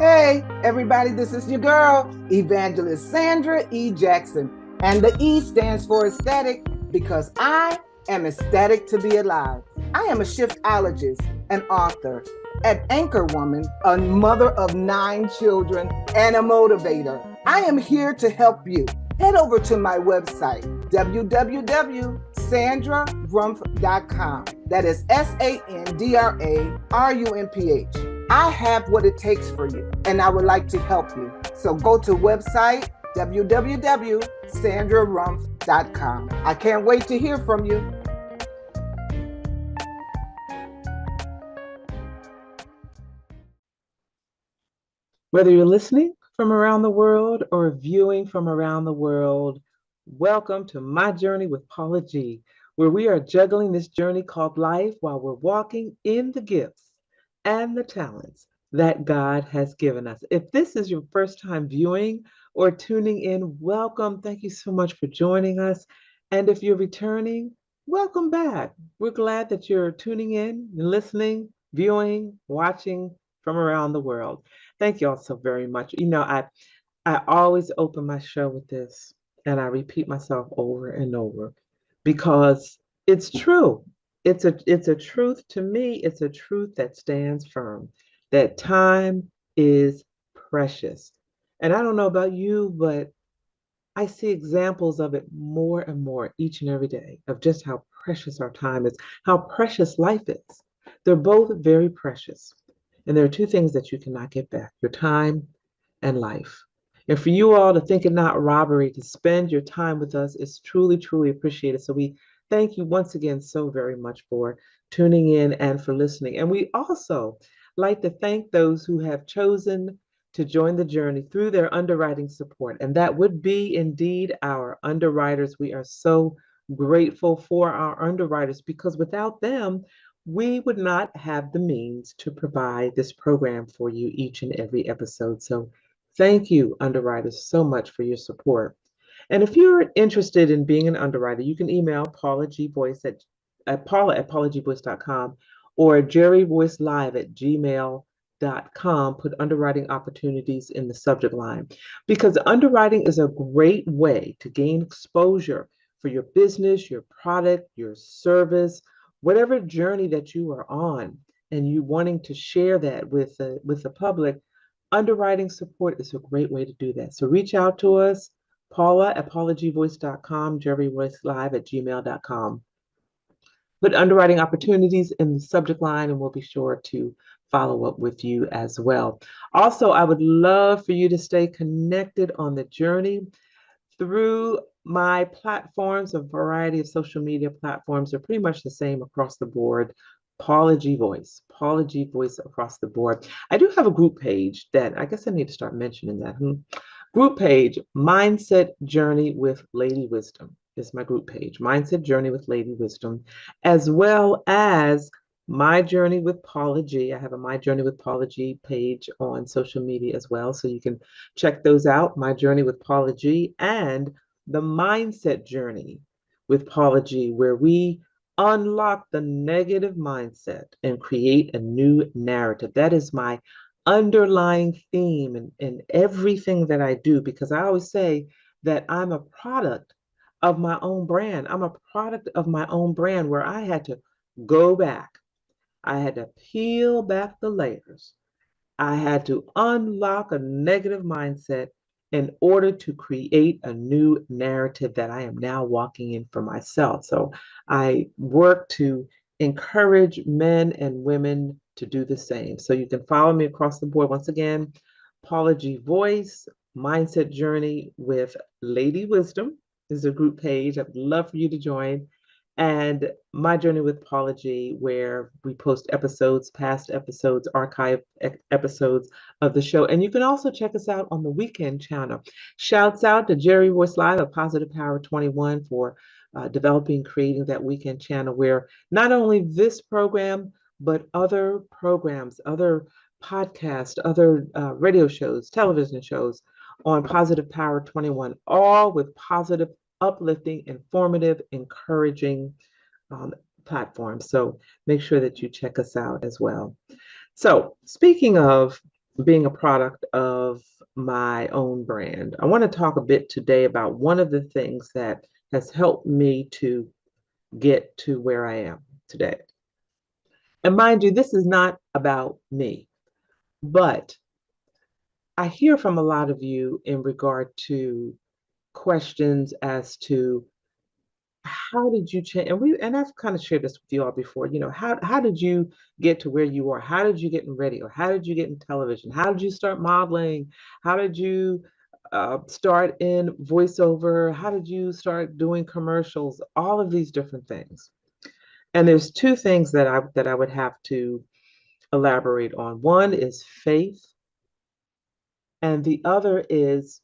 Hey, everybody, this is your girl, Evangelist Sandra E. Jackson. And the E stands for aesthetic because I am ecstatic to be alive. I am a shiftologist, an author, an anchor woman, a mother of 9 children, and a motivator. I am here to help you. Head over to my website, www.sandrarumph.com. That is SANDRARUMPH. I have what it takes for you, and I would like to help you. So go to website www.sandrarumph.com. I can't wait to hear from you. Whether you're listening from around the world or viewing from around the world, welcome to My Journey with Paula G, where we are juggling this journey called life while we're walking in the gifts and the talents that God has given us. If this is your first time viewing or tuning in, welcome. Thank you so much for joining us. And if you're returning, welcome back. We're glad that you're tuning in, listening, viewing, watching from around the world. Thank you all so very much. I always open my show with this and I repeat myself over and over because it's true. It's a truth to me, it's a truth that stands firm that time is precious. And I don't know about you, but I see examples of it more and more each and every day of just how precious our time is, how precious life is. They're both very precious. And there are two things that you cannot get back: your time and life. And for you all to think it not robbery to spend your time with us is truly, truly appreciated. So we thank you once again so very much for tuning in and for listening. And we also like to thank those who have chosen to join the journey through their underwriting support. And that would be indeed our underwriters. We are so grateful for our underwriters because without them, we would not have the means to provide this program for you each and every episode. So thank you, underwriters, so much for your support. And if you're interested in being an underwriter, you can email Paula G. Voice at Paula at paulagvoice.com or jerryvoicelive at gmail.com. Put underwriting opportunities in the subject line because underwriting is a great way to gain exposure for your business, your product, your service, whatever journey that you are on, and you wanting to share that with the public. Underwriting support is a great way to do that. So reach out to us, Paula at paulagvoice.com, jerryvoicelive at gmail.com. Put underwriting opportunities in the subject line, and we'll be sure to follow up with you as well. Also, I would love for you to stay connected on the journey through my platforms. A variety of social media platforms are pretty much the same across the board. Paula G. Voice across the board. I do have a group page that I guess I need to start mentioning that. Group page, Mindset Journey with Lady Wisdom is my group page. Mindset Journey with Lady Wisdom, as well as My Journey with Paula G. I have a My Journey with Paula G page on social media as well. So you can check those out. My Journey with Paula G and the Mindset Journey with Paula G, where we unlock the negative mindset and create a new narrative. That is my underlying theme in everything that I do, because I always say that I'm a product of my own brand. I'm a product of my own brand where I had to go back. I had to peel back the layers. I had to unlock a negative mindset in order to create a new narrative that I am now walking in for myself. So I work to encourage men and women to do the same. So you can follow me across the board. Once again, Paula G. Voice, Mindset Journey with Lady Wisdom is a group page. I'd love for you to join. And My Journey with Paula G, where we post episodes, past episodes, archive episodes of the show. And you can also check us out on the Weekend channel. Shouts out to Jerry Voice Live of Positive Power 21 for developing, creating that Weekend channel where not only this program, but other programs, other podcasts, other radio shows, television shows on Positive Power 21, all with positive, uplifting, informative, encouraging platforms. So make sure that you check us out as well. So speaking of being a product of my own brand. I want to talk a bit today about one of the things that has helped me to get to where I am today. And mind you, this is not about me, but I hear from a lot of you in regard to questions as to how did you change, and I've kind of shared this with you all before, how did you get to where you are? How did you get in radio? How did you get in television? How did you start modeling? How did you start in voiceover? How did you start doing commercials? All of these different things. And there's two things that I would have to elaborate on. One is faith, and the other is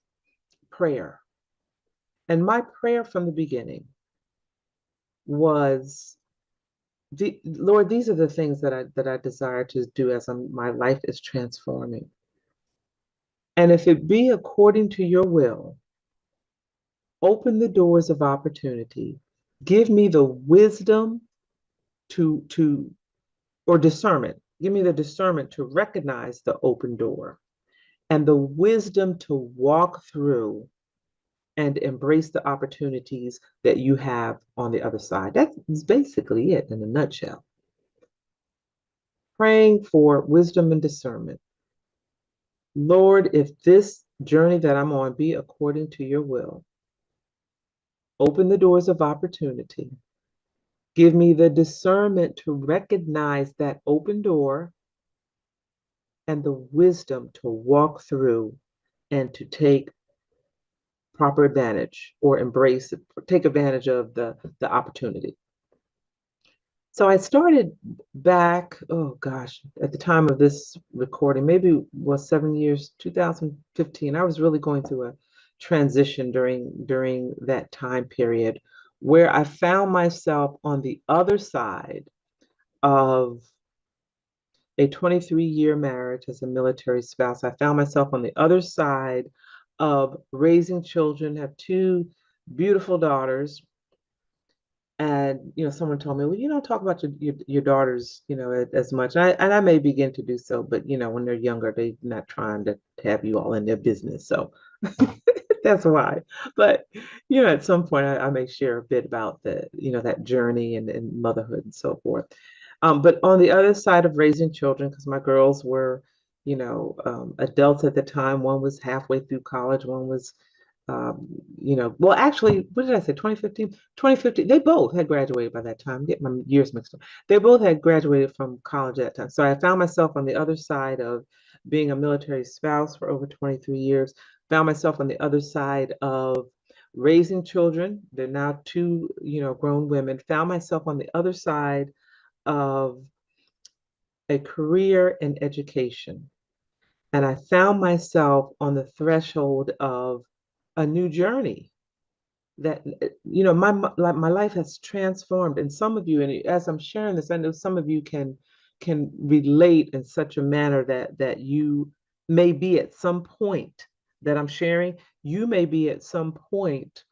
prayer. And my prayer from the beginning was, Lord, these are the things that I desire to do as my life is transforming. And if it be according to your will, open the doors of opportunity. Give me the wisdom to or discernment. Give me the discernment to recognize the open door and the wisdom to walk through and embrace the opportunities that you have on the other side. That's basically it in a nutshell. Praying for wisdom and discernment. Lord, if this journey that I'm on be according to your will, open the doors of opportunity. Give me the discernment to recognize that open door and the wisdom to walk through and to take proper advantage or take advantage of the opportunity. So I started back, oh gosh, at the time of this recording, maybe it was 7 years, 2015. I was really going through a transition during that time period where I found myself on the other side of a 23-year marriage as a military spouse. I found myself on the other side of raising children, have two beautiful daughters. And someone told me, well, you don't talk about your daughters, as much. And I may begin to do so, but when they're younger, they're not trying to have you all in their business. So that's why. But at some point, I may share a bit about that journey and motherhood and so forth. But on the other side of raising children, because my girls were, adults at the time. One was halfway through college. One was well, actually, what did I say? 2015? 2015, they both had graduated by that time. Get my years mixed up. They both had graduated from college at that time. So I found myself on the other side of being a military spouse for over 23 years, found myself on the other side of raising children. They're now two, grown women. Found myself on the other side of a career in education. And I found myself on the threshold of a new journey that my life has transformed. And some of you, and as I'm sharing this, I know some of you can relate in such a manner that you may be at some point that I'm sharing. You may be at some point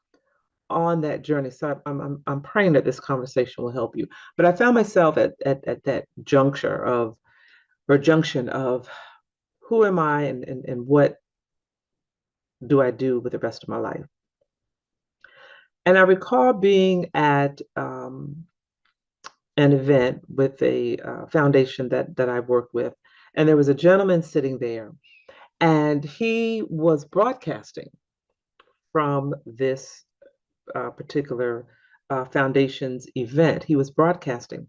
on that journey. So I'm praying that this conversation will help you. But I found myself at that junction of who am I and what do I do with the rest of my life? And I recall being at an event with a foundation that I worked with, and there was a gentleman sitting there, and he was broadcasting from this particular foundation's event. He was broadcasting,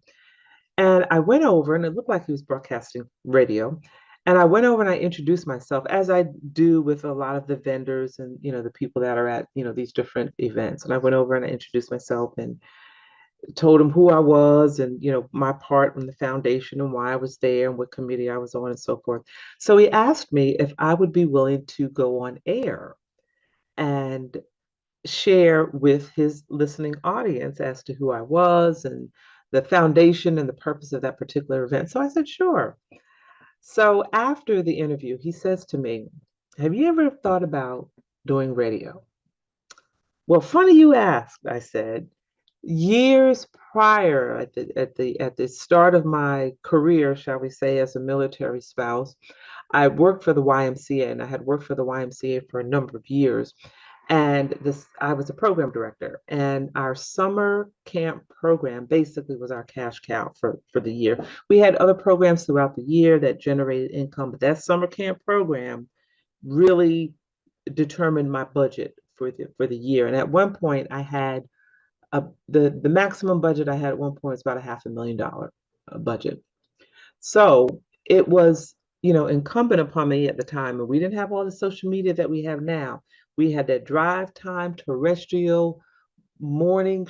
and I went over, and it looked like he was broadcasting radio. And I went over and I introduced myself, as I do with a lot of the vendors and the people that are at these different events. And I went over and I introduced myself and told him who I was and my part in the foundation and why I was there and what committee I was on and so forth. So he asked me if I would be willing to go on air and share with his listening audience as to who I was and the foundation and the purpose of that particular event. So I said, sure. So after the interview, he says to me, have you ever thought about doing radio? Well, funny you asked, I said. Years prior at the start of my career, shall we say, as a military spouse, I worked for the YMCA, and I had worked for the YMCA for a number of years. And this, I was a program director, and our summer camp program basically was our cash cow for the year. We had other programs throughout the year that generated income, but that summer camp program really determined my budget for the year. And at one point, I had the maximum budget I had at one point was about a $500,000 budget. So it was, incumbent upon me at the time, and we didn't have all the social media that we have now. We had that drive time terrestrial morning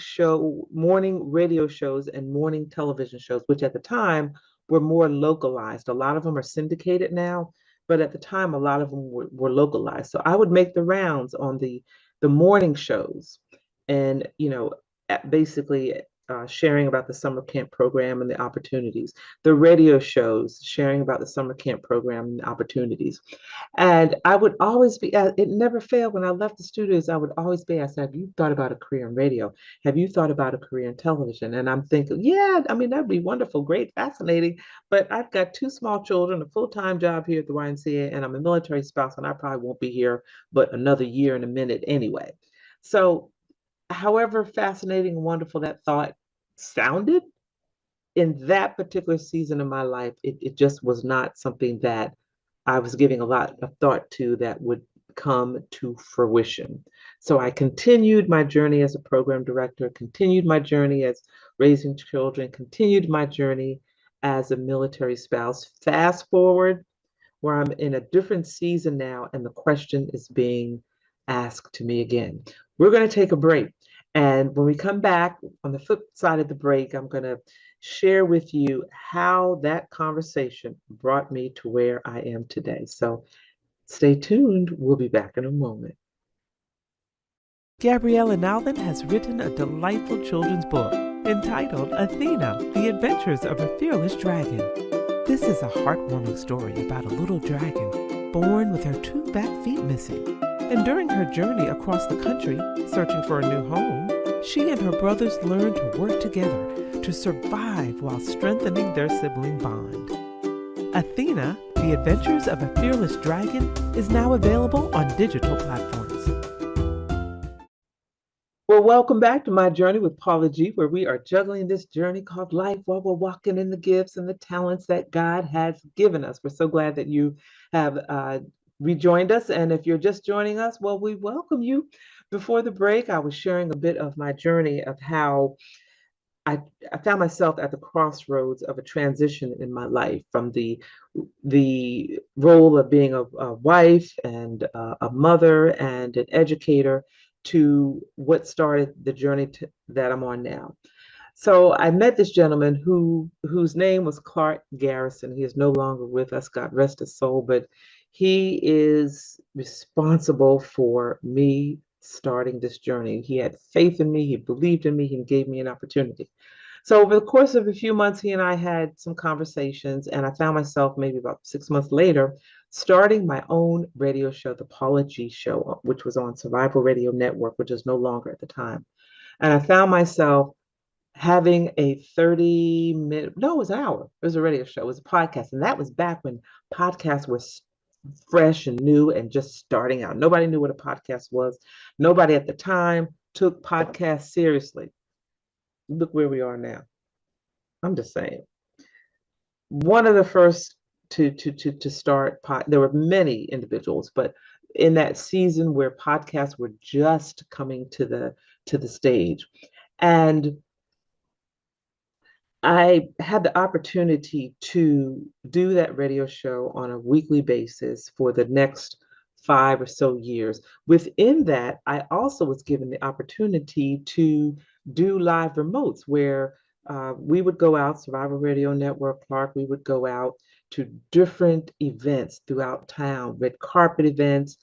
radio shows and morning television shows, which at the time were more localized. A lot of them are syndicated now, but at the time, a lot of them were localized. So I would make the rounds on the morning shows, and basically sharing about the summer camp program and the opportunities. The radio shows sharing about the summer camp program and the opportunities. And I would always be, it never failed when I left the studios, I would always be asked, have you thought about a career in radio? Have you thought about a career in television? And I'm thinking, yeah, I mean, that'd be wonderful, great, fascinating. But I've got two small children, a full-time job here at the YMCA, and I'm a military spouse, and I probably won't be here but another year and a minute anyway. So, however fascinating and wonderful that thought sounded, in that particular season of my life, it just was not something that I was giving a lot of thought to that would come to fruition. So I continued my journey as a program director, continued my journey as raising children, continued my journey as a military spouse. Fast forward, where I'm in a different season now, and the question is being asked to me again. We're going to take a break. And when we come back, on the flip side of the break, I'm going to share with you how that conversation brought me to where I am today. So stay tuned. We'll be back in a moment. Gabriella Nalvin has written a delightful children's book entitled Athena, The Adventures of a Fearless Dragon. This is a heartwarming story about a little dragon born with her two back feet missing. And during her journey across the country, searching for a new home, she and her brothers learn to work together to survive while strengthening their sibling bond. Athena, The Adventures of a Fearless Dragon is now available on digital platforms. Well, welcome back to My Journey with Paula G, where we are juggling this journey called life while we're walking in the gifts and the talents that God has given us. We're so glad that you have rejoined us. And if you're just joining us, well, we welcome you. Before the break, I was sharing a bit of my journey of how I found myself at the crossroads of a transition in my life, from the role of being a wife and a mother and an educator to what started the journey that I'm on now. So I met this gentleman whose name was Clark Garrison. He is no longer with us, God rest his soul, but he is responsible for me starting this journey. He had faith in me, he believed in me, he gave me an opportunity. So over the course of a few months, he and I had some conversations, and I found myself maybe about 6 months later starting my own radio show, the Paula G Show, which was on Survival Radio Network, which is no longer at the time. And I found myself having a 30-minute, no, it was an hour. It was a radio show. It was a podcast. And that was back when podcasts were fresh and new and just starting out. Nobody knew what a podcast was. Nobody at the time took podcasts seriously. Look where we are now. I'm just saying. One of the first to start there were many individuals, but in that season where podcasts were just coming to the stage. And I had the opportunity to do that radio show on a weekly basis for the next 5 or so years. Within that, I also was given the opportunity to do live remotes where we would go out, Survival Radio Network, Clark, we would go out to different events throughout town, red carpet events,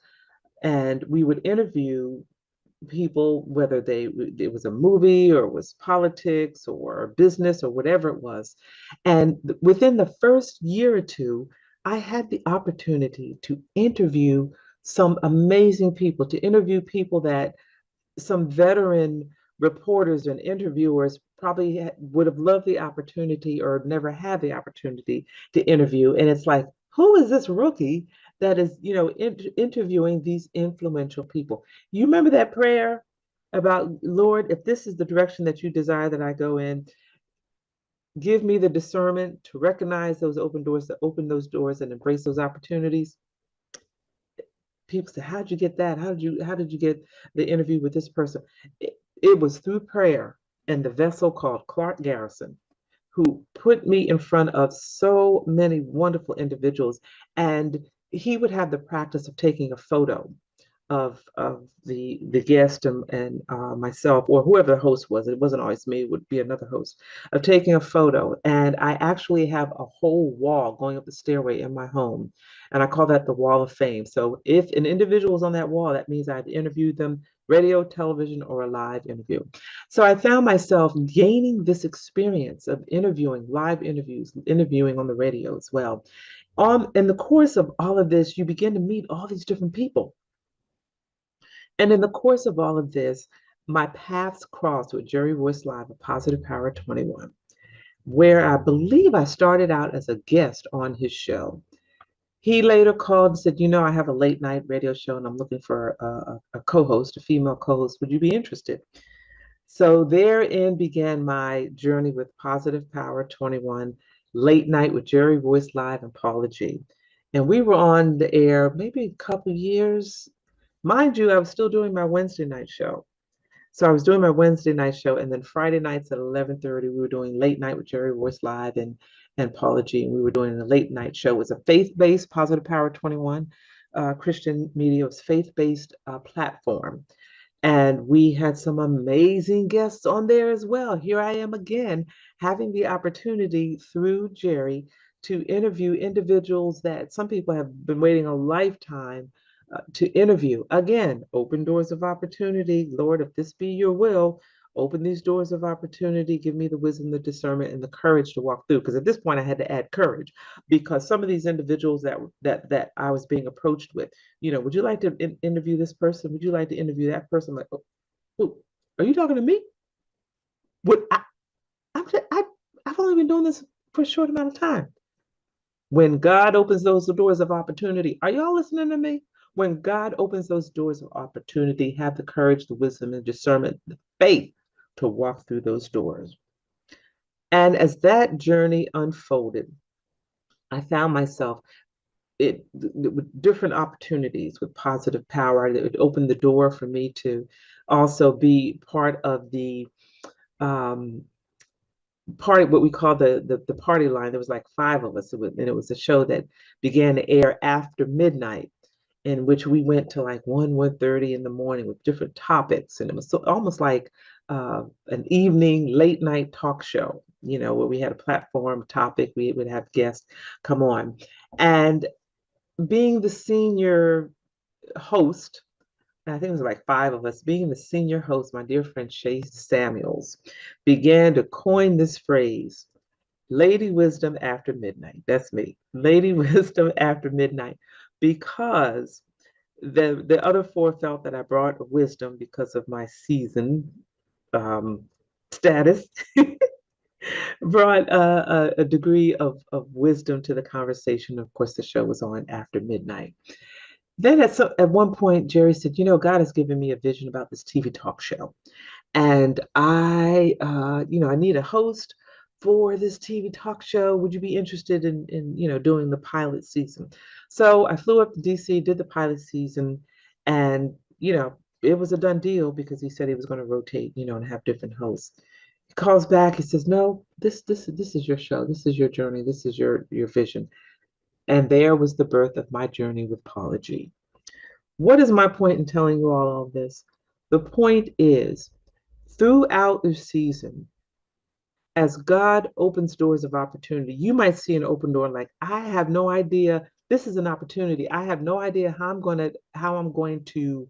and we would interview people, whether it was a movie or it was politics or business or whatever it was. And within the first year or two, I had the opportunity to interview some amazing people, to interview people that some veteran reporters and interviewers probably would have loved the opportunity or never had the opportunity to interview. And it's like, who is this rookie that is, interviewing these influential people? You remember that prayer about, Lord, if this is the direction that you desire that I go in, give me the discernment to recognize those open doors, to open those doors and embrace those opportunities. People say, how'd you get that? How did you get the interview with this person? It was through prayer and the vessel called Clark Garrison, who put me in front of so many wonderful individuals. And he would have the practice of taking a photo of the guest and myself, or whoever the host was. It wasn't always me, it would be another host, of taking a photo. And I actually have a whole wall going up the stairway in my home, and I call that the wall of fame. So if an individual is on that wall, that means I've interviewed them, radio, television, or a live interview. So I found myself gaining this experience of interviewing, live interviews, interviewing on the radio as well. In the course of all of this, you begin to meet all these different people. And in the course of all of this, my paths crossed with Jerry Royce Live of Positive Power 21, where I believe I started out as a guest on his show. He later called and said, I have a late night radio show and I'm looking for a co-host, a female co-host. Would you be interested? So therein began my journey with Positive Power 21, late night with Jerry Royce Live and Paula G. And we were on the air maybe a couple years. Mind you, I was still doing my Wednesday night show. So I was doing my Wednesday night show, and then Friday nights at 11:30, we were doing late night with Jerry Royce Live and Paula G. And we were doing a late night show. It was a faith-based Positive Power 21 Christian media. It was faith-based platform. And we had some amazing guests on there as well. Here I am again, having the opportunity through Jerry to interview individuals that some people have been waiting a lifetime to interview. Again, open doors of opportunity. Lord, if this be your will, open these doors of opportunity. Give me the wisdom, the discernment, and the courage to walk through. Because at this point, I had to add courage, because some of these individuals that I was being approached with, would you like to interview this person? Would you like to interview that person? I'm like, oh, are you talking to me? What I've only been doing this for a short amount of time. When God opens those doors of opportunity, are y'all listening to me? When God opens those doors of opportunity, have the courage, the wisdom, and discernment, the faith to walk through those doors. And as that journey unfolded, I found myself with different opportunities with Positive Power that would open the door for me to also be part of the party, what we call the party line. There was like 5 of us, and it was a show that began to air after midnight, in which we went to like 1:30 in the morning with different topics. And it was almost like an evening late night talk show, where we had a platform topic, we would have guests come on. And being the senior host, I think it was like 5 of us, being the senior host, my dear friend Shay Samuels began to coin this phrase, Lady Wisdom After Midnight. That's me, Lady Wisdom After Midnight, because the other 4 felt that I brought wisdom because of my season status, brought a degree of wisdom to the conversation. Of course, the show was on after midnight. Then at one point, Jerry said, God has given me a vision about this TV talk show. And I need a host for this TV talk show. Would you be interested in doing the pilot season? So I flew up to DC, did the pilot season, and, it was a done deal because he said he was going to rotate, and have different hosts. He calls back, he says, no, this is your show. This is your journey. This is your vision. And there was the birth of my journey with Paula G. What is my point in telling you all of this? The point is, throughout the season, as God opens doors of opportunity, you might see an open door like, I have no idea. This is an opportunity. I have no idea how I'm going to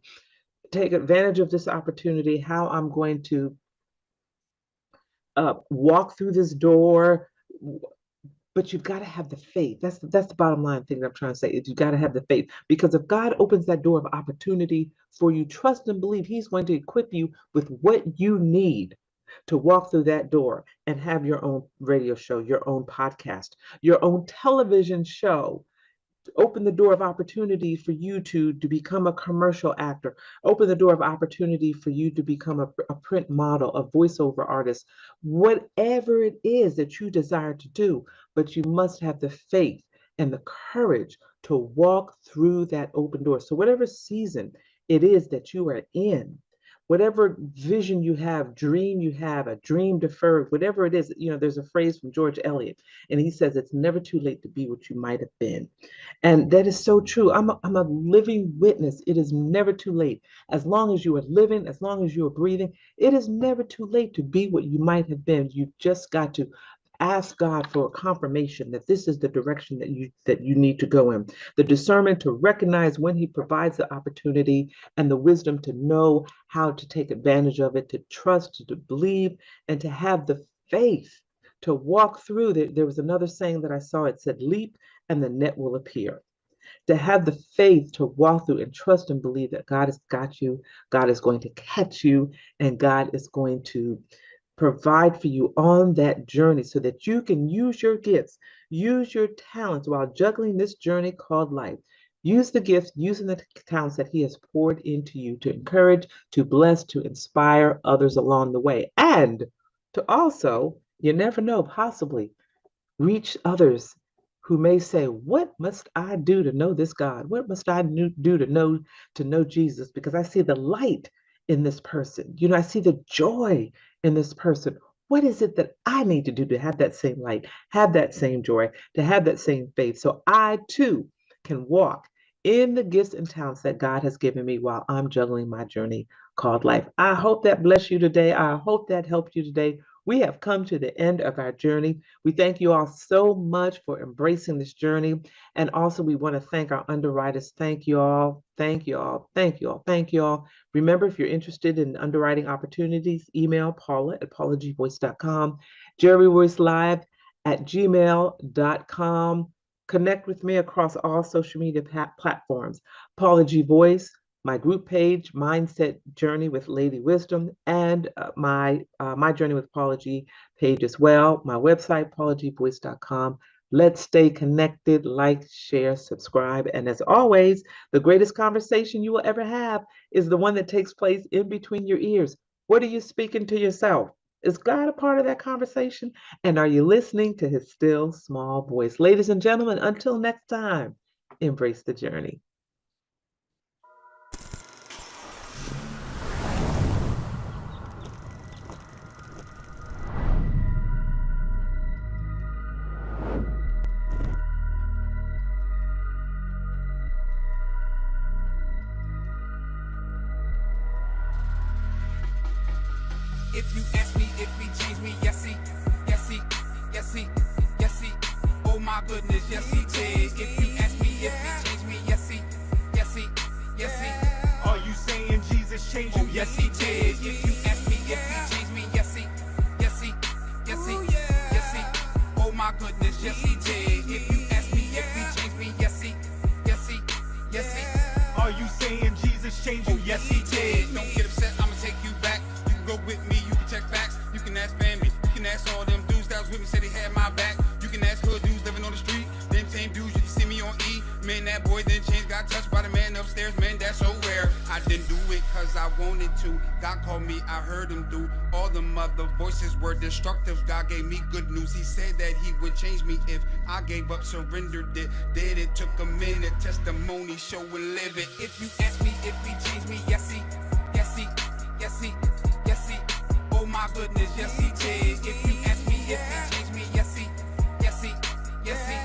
take advantage of this opportunity, how I'm going to walk through this door. But you've got to have the faith. That's the bottom line thing that I'm trying to say is you got to have the faith. Because if God opens that door of opportunity for you, trust and believe He's going to equip you with what you need to walk through that door and have your own radio show, your own podcast, your own television show. Open the door of opportunity for you to become a commercial actor. Open the door of opportunity for you to become a print model, a voiceover artist, whatever it is that you desire to do. But you must have the faith and the courage to walk through that open door. So whatever season it is that you are in, whatever vision you have, dream you have, a dream deferred, whatever it is, there's a phrase from George Eliot, and he says it's never too late to be what you might have been. And that is so true. I'm a living witness. It is never too late. As long as you are living, as long as you are breathing, it is never too late to be what you might have been. You've just got to ask God for a confirmation that this is the direction that you need to go in. The discernment to recognize when He provides the opportunity, and the wisdom to know how to take advantage of it, to trust, to believe, and to have the faith to walk through. There was another saying that I saw. It said, leap and the net will appear. To have the faith to walk through and trust and believe that God has got you, God is going to catch you, and God is going to provide for you on that journey so that you can use your gifts, use your talents while juggling this journey called life. Use the gifts, using the talents that He has poured into you to encourage, to bless, to inspire others along the way. And to also, you never know, possibly reach others who may say, what must I do to know this God? What must I do to know Jesus? Because I see the light in this person. I see the joy in this person. What is it that I need to do to have that same light, have that same joy, to have that same faith, so I too can walk in the gifts and talents that God has given me while I'm juggling my journey called life? I hope that blessed you today. I hope that helped you today. We have come to the end of our journey. We thank you all so much for embracing this journey. And also, we want to thank our underwriters. Thank you all. Thank you all. Thank you all. Thank you all. Remember, if you're interested in underwriting opportunities, email Paula at paulagvoice.com, jerryroycelive@gmail.com. Connect with me across all social media platforms. Paula G Voice, my group page, Mindset Journey with Lady Wisdom, and my Journey with Paula G page as well. My website, paulagvoice.com. Let's stay connected, like, share, subscribe. And as always, the greatest conversation you will ever have is the one that takes place in between your ears. What are you speaking to yourself? Is God a part of that conversation? And are you listening to His still small voice? Ladies and gentlemen, until next time, embrace the journey. If you ask me if He changed me, yes He, yes He, yes He, yes He. Oh my goodness, yes He did. If you ask me if He changed me, yes He, yes He, yes He. Are you saying Jesus changed you? Oh yes He did. If you ask me if He changed me, yes He, yes He, yes He, yes He. Oh my goodness, yes He did. If you ask me if He changed me, yes He, yes He, yes He. Are you saying Jesus changed you? Oh yes He did. Don't get upset, I'ma take you back. You can go with me, you can check facts. You can ask family, you can ask all them dudes that was with me, said they had my back. You can ask hood dudes living on the street. Them same dudes you can see me on E. Man, that boy then changed, got touched by the man upstairs. Man, that's so rare. I didn't do it cause I wanted to. God called me, I heard Him do. All the other voices were destructive. God gave me good news. He said that He would change me if I gave up, surrendered it. Did it took a minute. Testimony, show and live it. If you ask me if He changed me, yes He, yes He, yes He, yes He. Oh my goodness, yes He did. If you ask me if He changed me, yes He, yes He, yes He.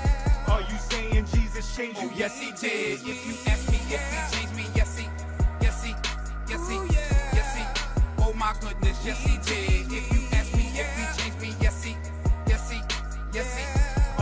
Are you saying Jesus changed you? Oh yes He did. If you ask me if He changed me, yes He, yes He, yes He, yes He. Oh my goodness, yes He did. If you ask me if He changed me, yes He, yes He, yes He.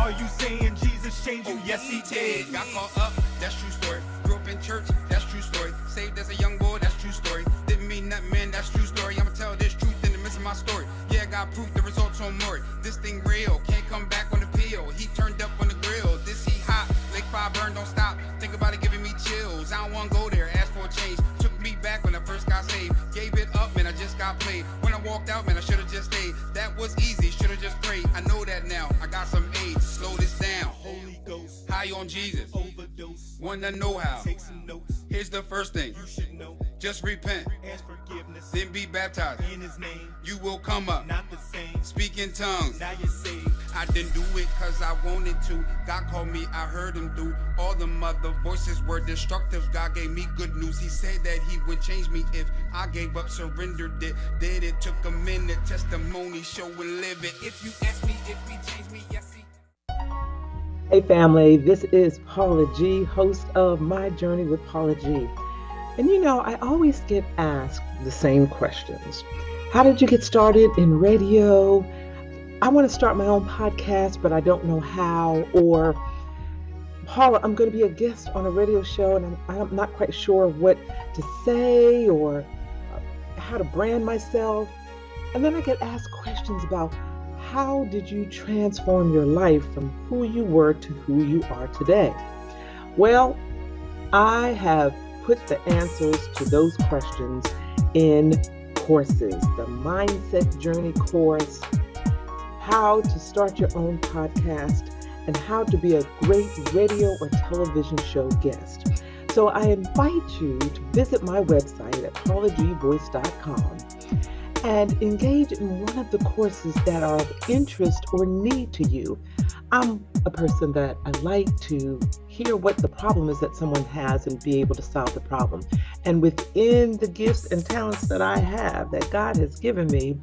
Are you saying Jesus changed you? Oh yes He did. Got caught up, that's true story. Grew up in church, that's true story. Saved as a young boy, that's true story. Didn't mean nothing, man, that's true story. I'ma tell this truth in the midst of my story. Yeah, God got proof, the results on Mort. This thing real, can't come back on the peel. He turned up on the grill, this he hot. Lake 5 burn, don't stop. Think about it, giving me chills. I don't wanna go there, ask for a change. Took me back when I first got saved. Gave it up, man, I just got played. When I walked out, man, I should've just stayed. That was easy, should've just prayed. I know that now, I got some age, slow this down. Holy Ghost, High on Jesus, overdose. wanna know how. Take some notes. Here's the first thing, You should know. just repent, Ask forgiveness then be baptized. in His name. You will come up, Not the same. speak in tongues. Now you're saved. I didn't do it cause I wanted to. God called me, I heard him through. All the other voices were destructive. God gave me good news. He said that he would change me if I gave up, surrendered it. Did it took a minute, testimony, show and live it. If you ask me if he changed me, yes he. Hey family, this is Paula G, host of My Journey with Paula G. And you know, I always get asked the same questions. How did you get started in radio? I want to start my own podcast, but I don't know how. Or, Paula, I'm going to be a guest on a radio show and I'm not quite sure what to say or how to brand myself. And then I get asked questions about how did you transform your life from who you were to who you are today? Well, I have put the answers to those questions in courses. The Mindset Journey course, how to start your own podcast, and how to be a great radio or television show guest. So I invite you to visit my website at paulagvoice.com and engage in one of the courses that are of interest or need to you. I'm a person that I like to hear what the problem is that someone has and be able to solve the problem. And within the gifts and talents that I have, that God has given me,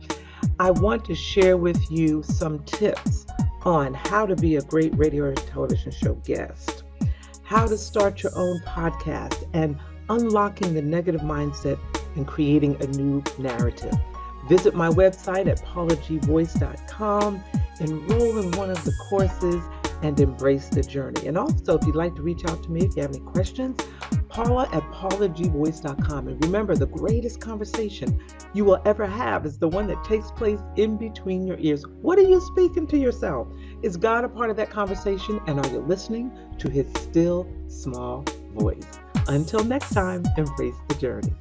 I want to share with you some tips on how to be a great radio or television show guest, how to start your own podcast, and unlocking the negative mindset and creating a new narrative. Visit my website at paulagvoice.com, enroll in one of the courses, and embrace the journey. And also, if you'd like to reach out to me, if you have any questions, Paula at paulagvoice.com. And remember, the greatest conversation you will ever have is the one that takes place in between your ears. What are you speaking to yourself? Is God a part of that conversation? And are you listening to his still small voice? Until next time, embrace the journey.